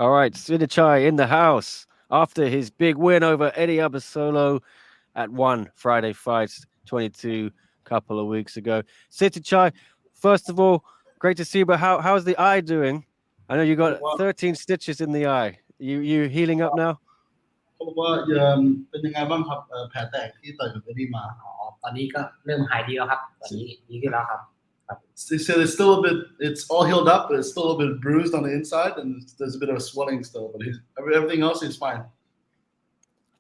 All right, Sitthichai in the house after his big win over Eddie Abasolo at one Friday Fights 22 couple of weeks ago. Sitthichai, first of all, great to see you, but how's the eye doing? I know you got 13 stitches in the eye. You healing up now? เขาบอกว่าเป็นยังไงบ้างครับแผลแตกที่ต่อยกับเอดดี้มาตอนนี้ก็เริ่มหายดีแล้วครับตอนนี้ดีขึ้นแล้วครับ They said it's still a bit, it's all healed up, but it's still a bit bruised on the inside, and there's a bit of swelling still. But everything else is fine.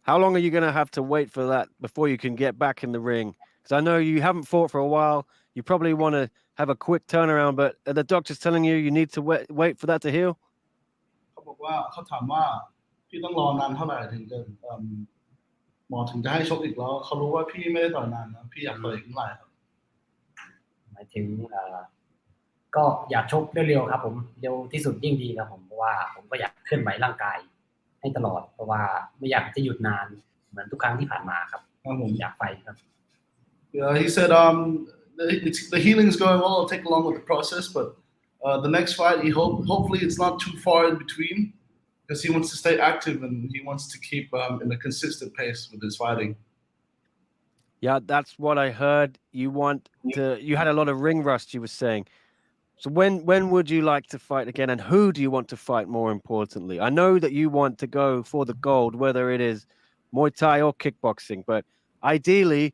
How long are you going to have to wait for that before you can get back in the ring? Because I know you haven't fought for a while. You probably want to have a quick turnaround, but are the doctors telling you need to wait for that to heal? เขาบอกว่าเขาถามว่าพี่ต้องรอนานเท่าไหร่ถึงจะหมอถึงจะให้ชกอีกแล้วเขารู้ว่าพี่ไม่ได้ต่อยนานนะพี่อยากต่อยอีกเมื่อไหร่ครับหมายถึงก็อยากชกเร็วๆครับผมเร็วที่สุดยิ่งดีครับผมเพราะว่าผมก็อยากเคลื่อนไหวร่างกายให้ตลอดเพราะว่าไม่อยากจะหยุดนานเหมือนทุกครั้งที่ผ่านมาครับผมอยากไปครับ Yeah, he said the healing is going well. It'll take along with the process, but the next fight hopefully it's not too far in between because he wants to stay active and he wants to keep in a consistent pace with his fighting. Yeah, that's what I heard. You had a lot of ring rust, you were saying. So when would you like to fight again, and who do you want to fight more importantly? I know that you want to go for the gold, whether it is Muay Thai or kickboxing, but ideally,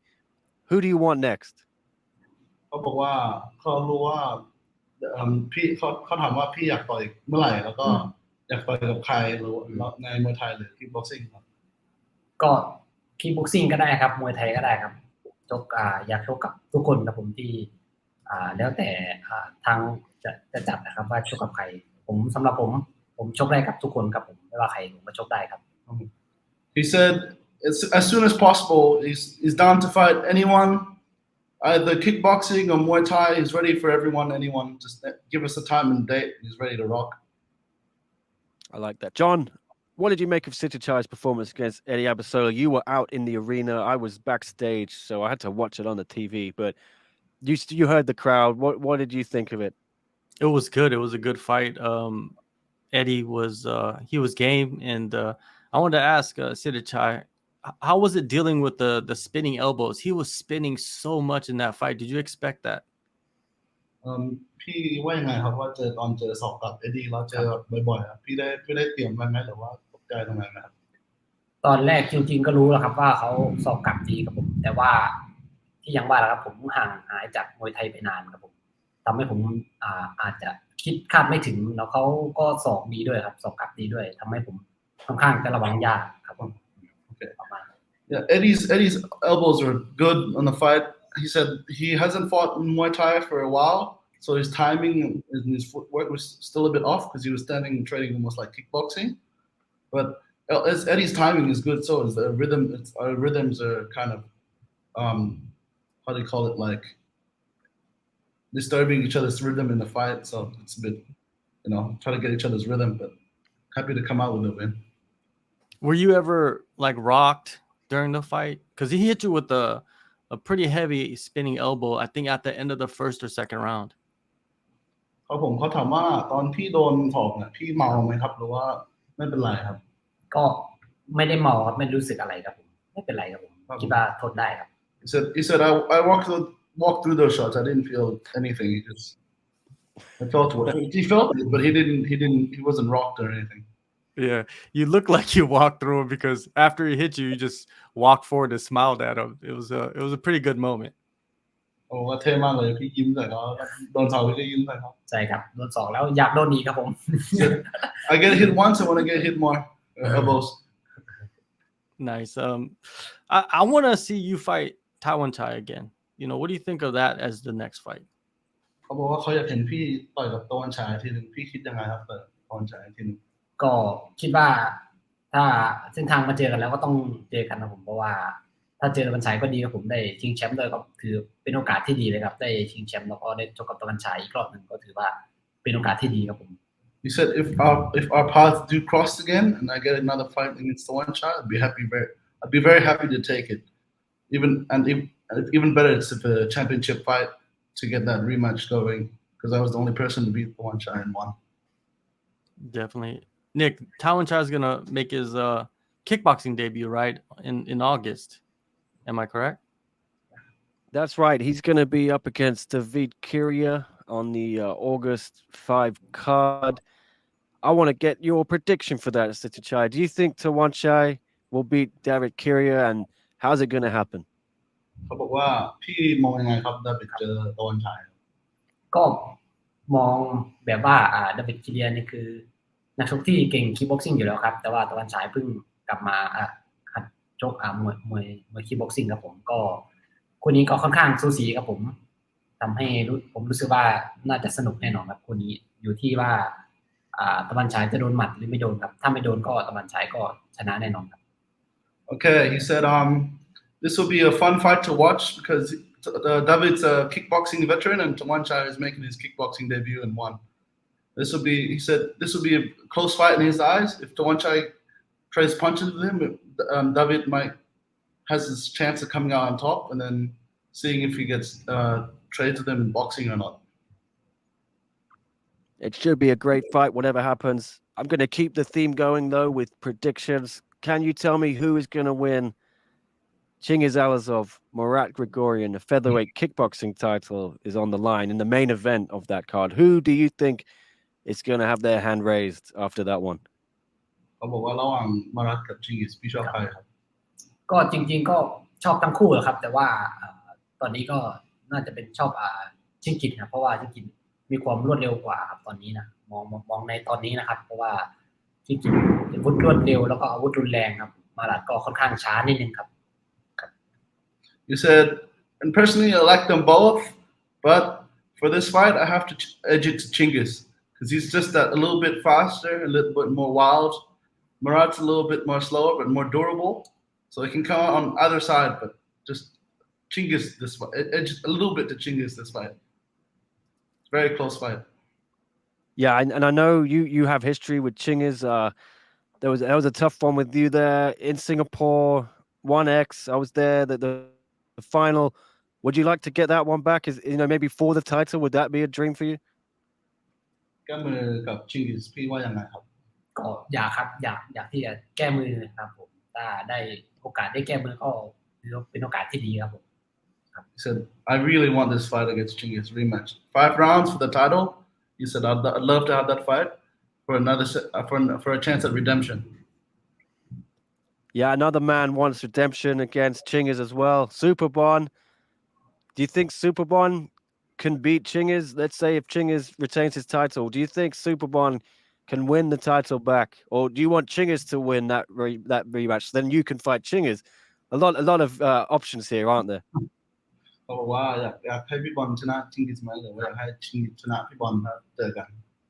who do you want next? เขาบอกว่าเขารู้ว่าพี่เขาถามว่าพี่อยากต่อยเมื่อไหร่แล้วก็อยากต่อยกับใครหรือในมวยไทยหรือ kickboxing ครับก็ kickboxing ก็ได้ครับมวยไทยก็ได้ครับอยากชกกับทุกคนครับผมที่แล้วแต่ทางจะจัดนะครับว่าชกกับใครสำหรับผมชกได้กับทุกคนครับผมไม่ว่าใครผมก็ชกได้ครับ He said as soon as possible he's down to fight anyone either kickboxing or Muay Thai. He's ready for anyone. Just give us a time and date. He's ready to rock. I like that. John, what did you make of Sitthichai's performance against Eddie Abasolo? You were out in the arena. I was backstage, so I had to watch it on the TV. But you heard the crowd. What did you think of it? It was good. It was a good fight. Eddie was game, and I wanted to ask Sitthichai, how was it dealing with the spinning elbows? He was spinning so much in that fight. Did you expect that? พี่ว่ายังไงครับว่าตอนเจอศอกกับเอ็ดดี้แล้วเจอบ่อยๆครับพี่ได้เตรียมไว้ไหมหรือว่าตกใจตรงไหนไหมครับตอนแรกจริงๆก็รู้แล้วครับว่าเขาศอกกลับดีครับผมแต่ว่าที่ยังว่าแล้วครับผมห่างหายจากมวยไทยไปนานครับผมทำให้ผมอาจจะคาดไม่ถึงแล้วเขาก็ศอกดีด้วยครับศอกกลับดีด้วยทำให้ผมค่อนข้างจะระวังยากครับผม Yeah, Eddie's elbows are good on the fight. He said he hasn't fought in Muay Thai for a while, so his timing and his footwork was still a bit off because he was standing and training almost like kickboxing. But Eddie's timing is good, so is the rhythm. Our rhythms are kind of, how do you call it, like disturbing each other's rhythm in the fight. So it's a bit, try to get each other's rhythm. But happy to come out with a win. Were you ever like rocked during the fight? Because he hit you with a pretty heavy spinning elbow, I think at the end of the first or second round. เขาถามว่าตอนพี่โดนถอกเนี่ยพี่เมาไหมครับหรือว่าไม่เป็นไรครับก็ไม่ได้เมาครับไม่รู้สึกอะไรครับผมไม่เป็นไรครับผมคิดว่าทนได้ครับ He said I walked through those shots. I didn't feel anything. I felt he felt it, but he wasn't rocked or anything. Yeah, you look like you walked through him because after he hit you, you just walked forward and smiled at him. It was a pretty good moment. โอ้เท่มากเลยพี่ยิ้มใส่เขาโดนศอกพี่ก็ยิ้มใส่เขาใช่ครับโดนศอกแล้วอยากโดนอีกครับผม I get hit once I want to get hit more elbows. Nice. I want to see you fight Tawanchai again. What do you think of that as the next fight? เขาบอกว่าเขาอยากเห็นพี่ต่อยกับตะวันฉายทีนึงพี่คิดยังไงครับต่อยตะวันฉายทีนึงก็คิดว่าถ้าเส้นทางมาเจอกันแล้วก็ต้องเจอกันนะผมเพราะว่าถ้าเจอตะวันฉายก็ดีครับผมได้ชิงแชมป์ด้วยก็ถือเป็นโอกาสที่ดีเลยครับได้ชิงแชมป์แล้วก็ได้ชกกับตะวันฉายอีกรอบนึงก็ถือว่าเป็นโอกาสที่ดีครับผม He said if our paths do cross again and I get another fight against Tawanchai, I'd be very happy to take it. Even better it's if a championship fight to get that rematch going because I was the only person to beat Tawanchai and won. Definitely. Nick, Tawanchai is gonna make his kickboxing debut, right? In August. Am I correct? That's right. He's going to be up against David Kiria on the August 5 card. I want to get your prediction for that, Sitthichai. Do you think Tawanchai will beat David Kiria, and how's it going to happen? เขาบอกว่าพี่มองยังไงครับได้ไปเจอตะวันฉาย ก็มองแบบว่าดับเบิลคิเลียนี่คือนักชกที่เก่งคิกบ็อกซิ่งอยู่แล้วครับแต่ว่าตะวันฉายเพิ่งกลับมาหัดชกมวยคิกบ็อกซิ่งครับผมก็คู่นี้ก็ค่อนข้างสูสีครับผมทำให้ผมรู้สึกว่าน่าจะสนุกแน่นอนครับคู่นี้อยู่ที่ว่าตะวันฉายจะโดนหมัดหรือไม่โดนครับถ้าไม่โดนก็ตะวันฉายก็ชนะแน่นอนครับ Okay, he said this will be a fun fight to watch because David's a kickboxing veteran and Tawanchai is making his kickboxing debut and won. He said this will be a close fight in his eyes. If Tawanchai trades punches with him, David has his chance of coming out on top and then seeing if he gets trades with him in boxing or not. It should be a great fight, whatever happens. I'm going to keep the theme going, though, with predictions. Can you tell me who is going to win Chingiz Allazov, Marat Grigorian? The featherweight kickboxing title is on the line in the main event of that card. Who do you think is going to have their hand raised after that one? เขาบอกว่าระหว่างมารัตกับชิงกิสพี่ชอบใครครับ ก็จริงๆก็ชอบทั้งคู่แหละครับแต่ว่าตอนนี้ก็น่าจะเป็นชอบชิงกิสนะเพราะว่าชิงกิสมีความรวดเร็วกว่าครับตอนนี้นะมองในตอนนี้นะครับเพราะว่าชิงกิสอาวุธรวดเร็วแล้วก็อาวุธรุนแรงครับมารัตก็ค่อนข้างช้านิดนึงครับ You said, and personally I like them both, but for this fight I have to edge it to Chingiz because he's just a little bit faster, a little bit more wild. Marat's a little bit more slower but more durable, so he can come out on either side. But just Chingiz this fight, edge a little bit to Chingiz this fight. It's a very close fight. Yeah, and I know you have history with Chingiz. There was a tough one with you there in Singapore. 1X, I was there. The final. Would you like to get that one back? Is maybe for the title? Would that be a dream for you? แก้มือกับชิงกิสพี่ว่ายังไงครับ ก็อยากครับอยากที่จะแก้มือครับผมถ้าได้โอกาสได้แก้มือก็เป็นโอกาสที่ดีครับผม He said, I really want this fight against Chingiz rematch. 5 rounds for the title. He said, I'd love to have that fight for a chance at redemption. Yeah, another man wants redemption against Chingiz as well. Superbon. Do you think Superbon can beat Chingiz? Let's say if Chingiz retains his title, do you think Superbon can win the title back, or do you want Chingiz to win that rematch? Then you can fight Chingiz. A lot of options here, aren't there? เขาบอกว่าอยากให้พี่บอลชนะชิงกิสไหมหรือว่าอยากให้ชิงกิสชนะพี่บอลครับเจอกัน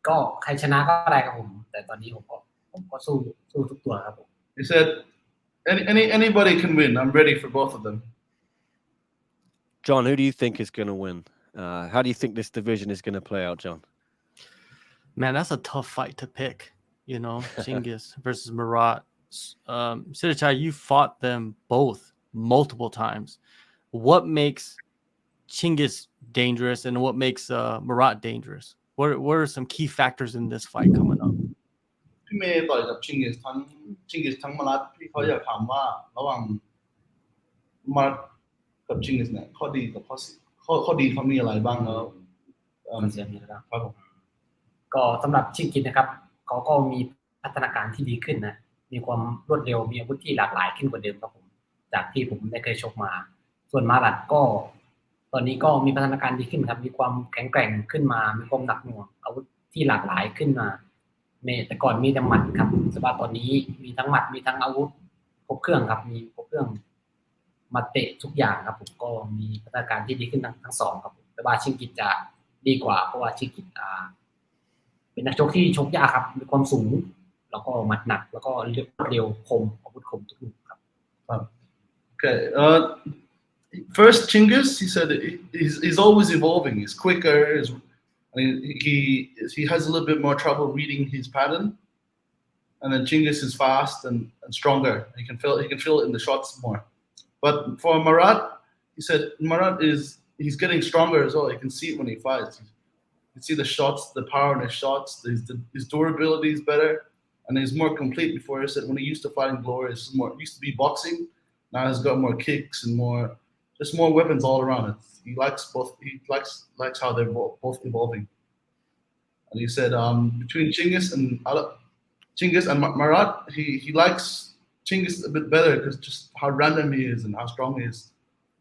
ก็ใครชนะก็ได้ครับผมแต่ตอนนี้ผมก็สู้ทุกตัวครับผม He said, anybody can win. I'm ready for both of them. John, who do you think is going to win? How do you think this division is going to play out, John? Man, that's a tough fight to pick. Chingiz versus Marat. Sitthichai, you fought them both multiple times. What makes Chingiz dangerous and what makes Marat dangerous? What are some key factors in this fight coming up? พี่เมย์ต่อยกับชิงกิสทั้งมารัตพี่เขาอยากถามว่าระหว่างมารัตกับชิงกิสเนี่ยข้อดีกับข้อดีเขามีอะไรบ้างแล้วเสียงนี้นะครับ ครับผม ก็สำหรับชิงกินนะครับเขาก็มีพัฒนาการที่ดีขึ้นนะมีความรวดเร็วมีอาวุธที่หลากหลายขึ้นกว่าเดิมครับผมจากที่ผมได้เคยชกมาส่วนมารัตก็ตอนนี้ก็มีพัฒนาการดีขึ้นครับมีความแข็งแกร่งขึ้นมามีความหนักหน่วงอาวุธที่หลากหลายขึ้นมาแต่ก่อนมีแต่หมัดครับแต่ว่าตอนนี้มีทั้งหมัดมีทั้งอาวุธครบเครื่องครับมีครบเครื่องมาเตะทุกอย่างครับผมก็มีพัฒนาการที่ดีขึ้นทั้งสองครับผมแต่ว่าชิงกิจจะดีกว่าเพราะว่าชิงกิจเป็นนักชกที่ชกยากครับมีความสูงแล้วก็หมัดหนักแล้วก็เร็วคมอาวุธคมทุกลูกครับ Okay. First, Chingiz, he said he's always evolving. He's quicker. He has a little bit more trouble reading his pattern, and then Chingiz is fast and stronger. He can feel it in the shots more. But for Marat, he said he's getting stronger as well. You can see it when he fights. You can see the shots, the power in his shots. His durability is better. and he's more complete. Before he said when he used to fight in Glory, it used to be boxing. Now he's got more kicks and more weapons all around. He likes both. He likes how they're both evolving. And he said between Chingiz and Marat, he likes Chingiz a bit better because just how random he is and how strong he is.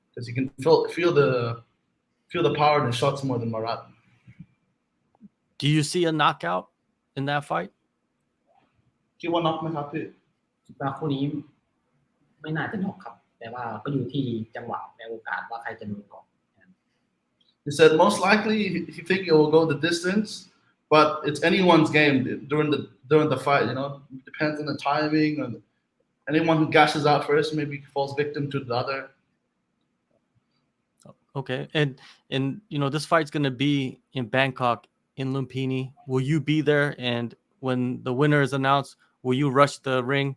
Because he can feel the power in his shots more than Marat. Do you see a knockout in that fight? คิดว่าน็อกไหมครับพี่ คิดว่าคู่นี้ไม่น่าจะน็อกครับแต่ว่าก็อยู่ที่จังหวะและโอกาสว่าใครจะโดนก่อน He said most likely he think it will go the distance, but it's anyone's game during the fight. You know, it depends on the timing and anyone who gashes out first maybe falls victim to the other. Okay, and you know this fight's gonna be in Bangkok in Lumpini. Will you be there? And when the winner is announced, will you rush the ring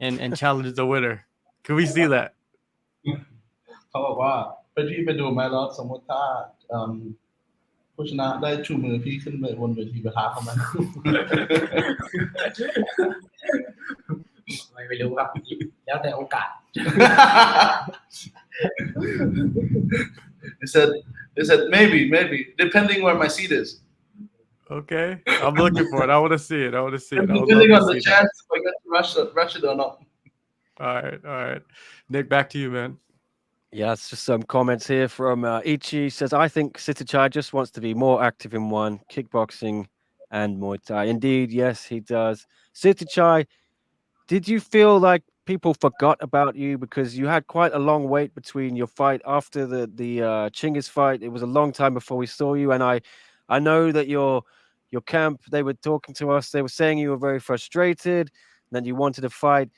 and challenge the winner? Can we see that? เขาบอกว่าพี่ไปดูไหมแล้วสมมติถ้าผู้ชนะได้ชูมือพี่ขึ้นไปบนเวทีปะทะเขาไหม ไม่รู้ครับแล้วแต่โอกาส He said maybe depending where my seat is. Okay, I'm looking for it. I want to see it. Depending on the chance if I get to rush it or not. All right. Nick, back to you, man. Yeah, it's just some comments here from Ichi. Says, I think Sitthichai just wants to be more active in one, kickboxing and Muay Thai. Indeed, yes, he does. Sitthichai, did you feel like people forgot about you because you had quite a long wait between your fight after the Chingiz fight? It was a long time before we saw you, and I know that your camp, they were talking to us. They were saying you were very frustrated, and that you wanted to fight.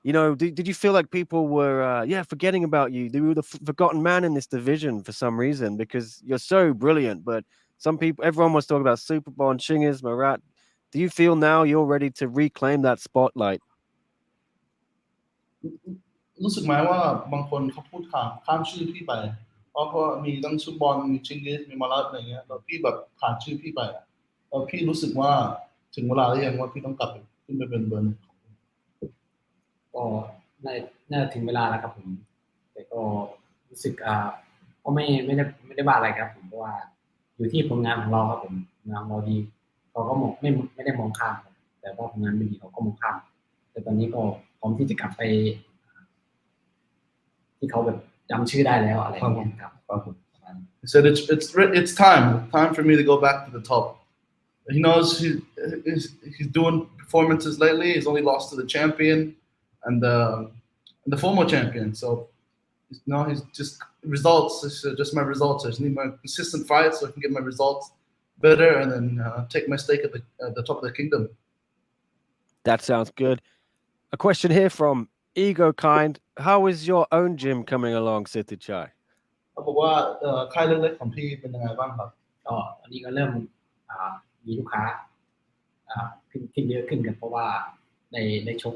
You know, did you feel like people were, forgetting about you? You were the forgotten man in this division for some reason because you're so brilliant. But everyone was talking about Superball and Chingiz, Marat. Do you feel now you're ready to reclaim that spotlight? รู้สึกไหมว่าบางคนเขาพูดข้ามชื่อพี่ไปเพราะมีทั้งซุปบอลมีชิงกิสมีมารัตอะไรเงี้ยแล้วพี่แบบขาดชื่อพี่ไปแล้วพี่รู้สึกว่าถึงเวลาหรือยังว่าพี่ต้องกลับขึ้นไปเป็นเบอร์ ก็น่าถึงเวลาแล้วครับผมแต่ก็รู้สึกก็ไม่ได้ว่าอะไรครับผมเพราะว่าอยู่ที่ผลงานของเราครับผมงานเราดีเขาก็ไม่ได้มองข้ามแต่ว่าผลงานไม่ดีเขาก็มองข้ามแต่ตอนนี้ก็พร้อมที่จะกลับไปที่เขาแบบจำชื่อได้แล้วอะไรอย่างเงี้ยครับ He said it's time for me to go back to the top. He knows he's doing performances lately. He's only lost to the champion and the former champion. So he's just results. It's just my results. I just need my consistent fights so I can get my results better and then take my stake at the top of the kingdom. That sounds good. A question here from Ego Kind. How is your own gym coming along, Sitthichai? เขาบอกว่าค่ายเล็กๆของพี่เป็นยังไงบ้างครับ ก็ตอนนี้ก็เริ่มมีลูกค้าขึ้นเยอะขึ้นกันเพราะว่าได้ชก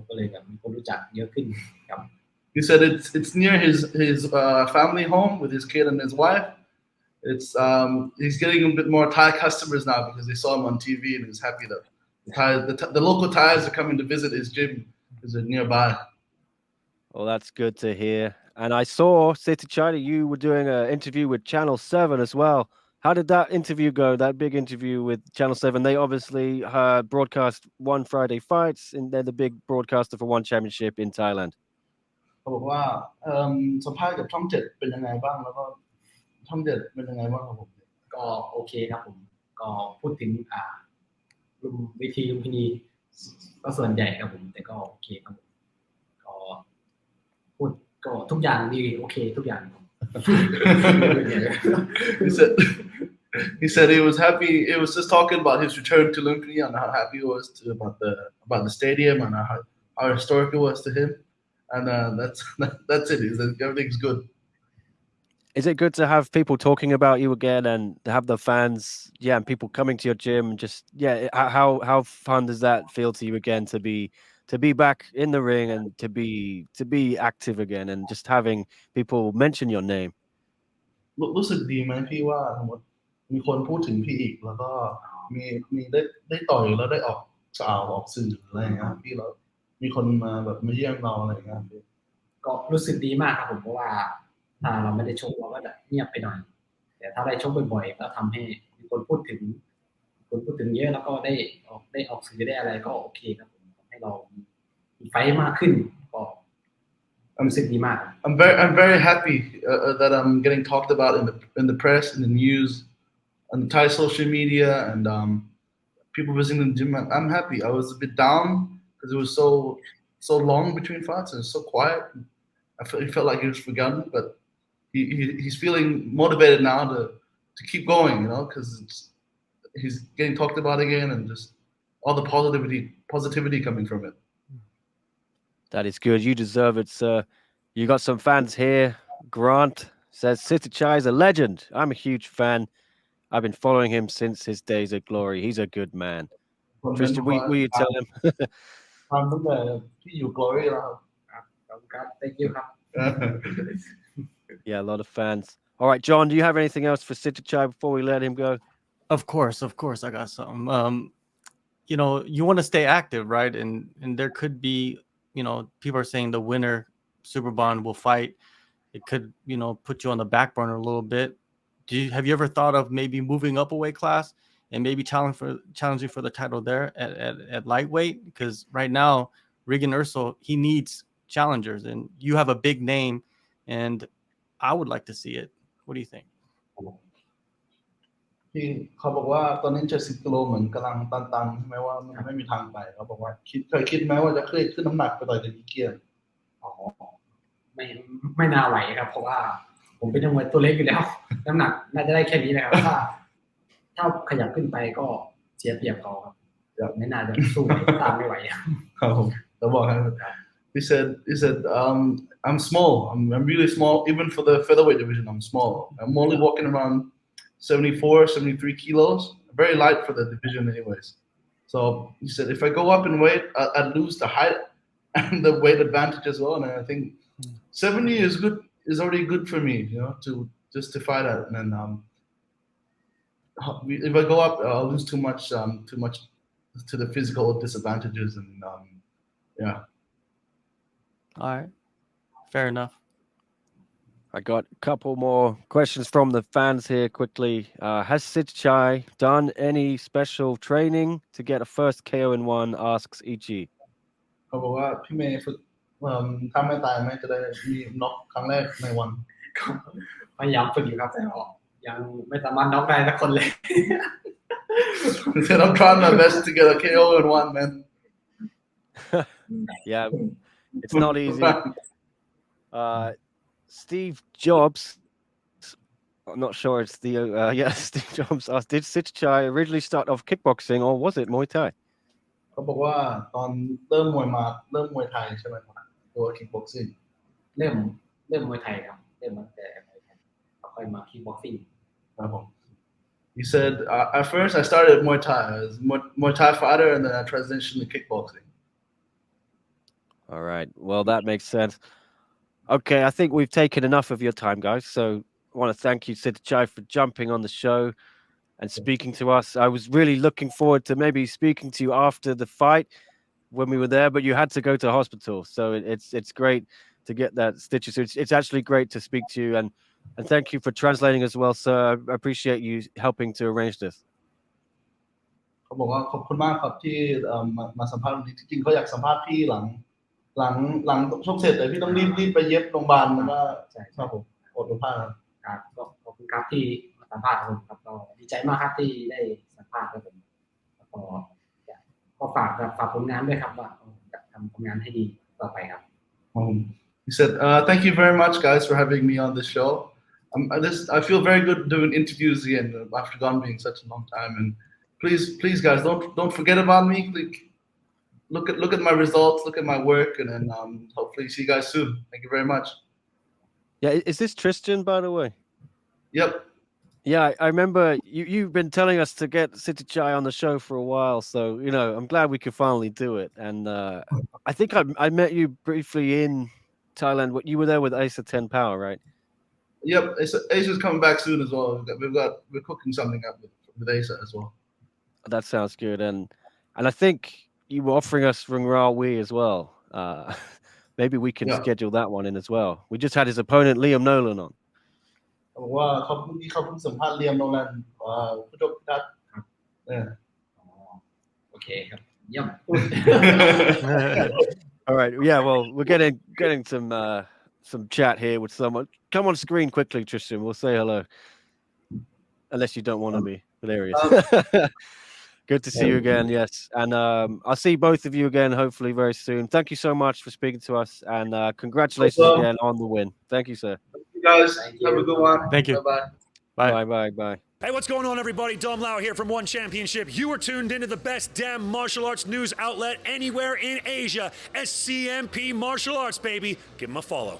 ก็เลยแบบมีคนรู้จักเยอะขึ้นครับ He said it's near his family home with his kid and his wife. It's he's getting a bit more Thai customers now because they saw him on TV and he's happy that the local Thais are coming to visit his gym because they're nearby. Well, that's good to hear. And I saw, Sitthichai, you were doing an interview with Channel 7 as well. How did that interview go, that big interview with Channel 7? They obviously broadcast One Friday Fights, and they're the big broadcaster for One Championship in Thailand. เขาบอกว่าสัมภาษณ์กับช่อง 7เป็นยังไงบ้างแล้วก็ช่อง 7เป็นยังไงบ้างครับผม ก็โอเคครับผมก็พูดถึงวิธีลุมพินีก็ส่วนใหญ่ครับผมแต่ก็โอเคครับผมก็พูดก็ทุกอย่างดีโอเคทุกอย่าง He said he was happy. It was just talking about his return to Lumpini and how happy he was about the stadium and how historic it was to him. And that's it. He said everything's good. Is it good to have people talking about you again and have the fans, and people coming to your gym? Just how fun does that feel to you again to be back in the ring and to be active again and just having people mention your name? รู้สึกดีไหมพี่ว่าสมมติมีคนพูดถึงพี่อีกแล้วก็มีได้ต่อยแล้วได้ออก ข่าวออกสื่ออะไรอย่างเงี้ยที่เรามีคนมาแบบมาเยี่ยมเราอะไรอย่างเงี้ย ก็รู้สึกดีมากครับผมเพราะว่าถ้าเราไม่ได้ชกเราก็จะเงียบไปหน่อยแต่ถ้าได้ชกบ่อยๆก็ทำให้มีคนพูดถึงเยอะแล้วก็ได้ออกสื่อได้อะไรก็โอเคครับผมทำให้เรามีไฟมากขึ้นก็รู้สึกดีมาก I'm very happy that I'm getting talked about in the press, in the news, on the Thai social media, and people visiting the gym. I'm happy. I was a bit down because it was so long between fights and it's so quiet. It felt like he was forgotten, but he's feeling motivated now to keep going, you know, because he's getting talked about again and just all the positivity coming from it. That is good. You deserve it, sir. You got some fans here. Grant says Sitthichai is a legend. I'm a huge fan. I've been following him since his days of glory. He's a good man. Tristan, will you tell him? ความตั้งแต่ที่อยู่ Glory แล้วครับ thank you ครับ Yeah, a lot of fans. All right, John, do you have anything else for Sitthichai before we let him go? Of course, I got some. You know, you want to stay active, right? And there could be, you know, people are saying the winner Super Bond will fight. It could, you know, put you on the back burner a little bit. Have you ever thought of maybe moving up a weight class and maybe challenging for the title there at lightweight? Because right now, Regan Urso, he needs challengers, and you have a big name, and I would like to see it. What do you think? ที่เขาบอกว่าตอนนี้70 กิโลเหมือนกำลังตันๆไม่ว่ามันไม่มีทางไปเขาบอกว่าเคยคิดไหมว่าจะขึ้นน้ำหนักไปต่อยกับอีเกียน อ๋อไม่น่าไหวครับเพราะว่าผมเป็นนักมวยตัวเล็กอยู่แล้ว น้ำหนักน่าจะได้แค่นี้นะครับถ้าขยับขึ้นไปก็เสียเปรียบเขาครับไม่น่าจะสู้ตามไม่ไหวครับผมแล้วบอกให้He said I'm small. I'm really small. Even for the featherweight division, I'm small. I'm only walking around 74, 73 kilos. Very light for the division anyways. So he said if I go up in weight, I'd lose the height and the weight advantage as well. And I think 70 is already good for me, you know, to fight at. And then if I go up, I'll lose too much to the physical disadvantages. And yeah. All right. Fair enough. I got a couple more questions from the fans here quickly. Has Sitthichai done any special training to get a first KO in one? Asks Ichi. เขาบอกว่าพี่เมย์ฝึกถ้าไม่ตายไหมจะได้มีน็อกครั้งแรกในวัน พยายามฝึกอยู่ครับแต่ยังไม่สามารถน็อกได้สักคนเลย He said I'm trying my best to get a KO in one, man. Yeah, it's not easy. Steve Jobs, I'm not sure it's the Steve Jobs asked, did Sitthichai originally start off kickboxing or was it Muay Thai? เขาบอกว่าตอนเริ่มมวยไทยใช่ไหมครับตัว kickboxing เริ่มมวยไทยครับเริ่มตั้งแต่มวยไทยค่อยมา kickboxing ครับผม He said at first I started Muay Thai as Muay Thai fighter and then I transitioned to kickboxing. All right, well that makes sense. Okay, I think we've taken enough of your time, guys. So I want to thank you, Sitthichai, for jumping on the show and speaking to us. I was really looking forward to maybe speaking to you after the fight when we were there, but you had to go to the hospital. So it's great to get that stitches. So it's actually great to speak to you, and thank you for translating as well, sir. I appreciate you helping to arrange this. เขาบอกว่าขอบคุณมากครับที่มาสัมภาษณ์วันนี้จริงๆเขาอยากสัมภาษณ์พี่หลังชกเสร็จแต่พี่ต้องรีบไปเย็บโรงพยาบาลแล้วก็ใช่ครับผมอดผ้าครับก็ขอบคุณครับที่มาสัมภาษณ์ผมครับก็ดีใจมากครับที่ได้สัมภาษณ์ครับผมก็ฝากผลงานด้วยครับว่าจะทำผลงานให้ดีต่อไปครับ He said thank you very much guys for having me on this show. I feel very good doing interviews again after gone being such a long time, and please guys don't forget about me. Look at my results, look at my work, and then hopefully see you guys soon. Thank you very much. Yeah, is this Tristan, by the way? Yep. Yeah, I remember you've been telling us to get Sitthichai on the show for a while, so you know I'm glad we could finally do it. And I think I met you briefly in Thailand. You were there with Asa 10 Power, right? Yep, Asa's coming back soon as well. We're cooking something up with Asa as well. That sounds good, and I think you were offering us Rung Rawi as well. Maybe we can schedule that one in as well. We just had his opponent Liam Nolan on. บอกว่าเขาเมื่อกี้เขาเพิ่งสัมภาษณ์เลียมโนแลนผู้ชกพิทักษ์โอเคครับเยี่ยม All right. Yeah. Well, we're getting some chat here with someone. Come on screen quickly, Tristan. We'll say hello. Unless you don't want to be. There he is. Good to see you again. Yes. And I'll see both of you again, hopefully very soon. Thank you so much for speaking to us. And congratulations again on the win. Thank you, sir. You guys have a good one. Thank you. Bye-bye. Bye. Hey, what's going on, everybody? Dom Lau here from One Championship. You are tuned into the best damn martial arts news outlet anywhere in Asia. SCMP Martial Arts, baby. Give them a follow.